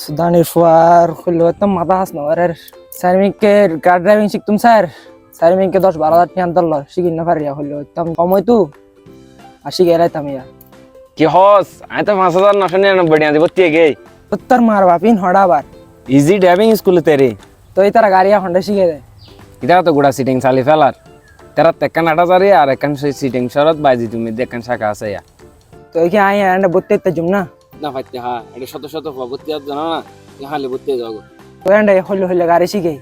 সুদানের ফুয়ার খুললে তো মাথা হাস না আর সার্মিককে কার ড্রাইভিং শিখতুম স্যার সার্মিককে 10-12 হাজার টাকা আনতাল শিখিন না পারিয়া হইলো একদম সময় তো আর শিখে এলাইতাম ইয়া কি হস আমি তো 5,999 টাকা দিব তে গে তোর মার বাপিন হড়া আবার ইজি ড্রাইভিং স্কুল তেরে তো এই তারা গাড়িয়া হন্ডা শিখে দেয় ইটা তো গুড়া সিটিং চালি ফেলার তেরা তেকান 8,000 আর একান সিটিং শরত বাইজি তুমি দেখান শাখা আছে ইয়া তো এই কি আই এন্ড বত্তে তে জুম না না ফাইতে হ্যাঁ এটা শত শত ভবতি আর জানা না হালে বত্তে যাও তো এন্ড হইলো হইলো গাড়ি শিখে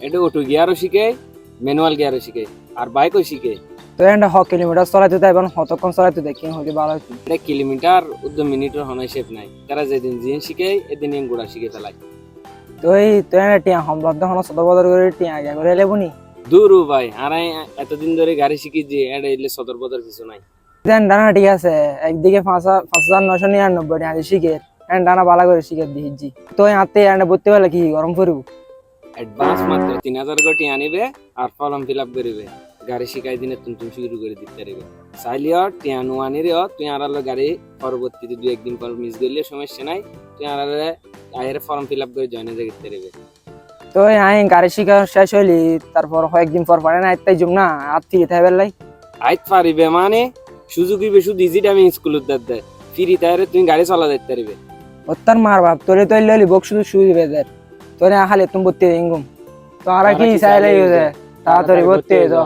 এটা অটো গিয়ারও শিখে ম্যানুয়াল গিয়ারও শিখে আর বাইকও শিখে তো এন্ড 100 কিলোমিটার চলাইতে দেয় এবং কতক্ষণ চলাইতে দেয় কি হইলে ভালো হইতো এটা কিলোমিটার উদ্য মিনিটের হনাই শেপ নাই তারা যেদিন জিন শিখে এদিন গুড়া শিখে ফেলাই তো এই তো এন্ড টিয়া হামলাদ হন সদর বদর করে টিয়া আগে করে লেবুনি দূর ভাই আর এতদিন ধরে গাড়ি শিখি যে এটা এলে সদর বদর কিছু নাই দেন ডানা ঠিক আছে একদিকে 5,999 টাকা শিখে এন্ড ডানা বালা করে শিখে দিহি তো হাতে এন্ড বত্তে বেলা কি গরম করব অ্যাডভান্স মাত্র 3,000 কোটি আনিবে আর ফর্ম ফিল আপ করিবে গাড়ি শিখাই দিনে তুমি শুরু করে দিতে পারবে চাইলিও টিয়ানো আনিরে তুই আরালে গাড়ি পরবর্তীতে 2-1 দিন পর মিস করলে সমস্যা নাই তুই আরালে আয়ের ফর্ম ফিল আপ করে জয়েন হয়ে যেতে পারবে তো আই গাড়ি শিখা শেষ হইলি তারপর কয়েকদিন পর পারে না তাই জুম না আর থেকে থাকবে লাই আইত পারিবে মানে সুযোগই বেশি ডিজিট আমি স্কুলত দেয় ফ্রি তাইরে তুই গাড়ি চালা যেতে পারবে ওত্তার মার বাপ তোরে তো লইলি বক শুধু শুই বেদের তোরে আহালে তুমি বত্তে ইঙ্গুম তো আর কি চাইলে তাড়াতাড়ি বত্তে যাও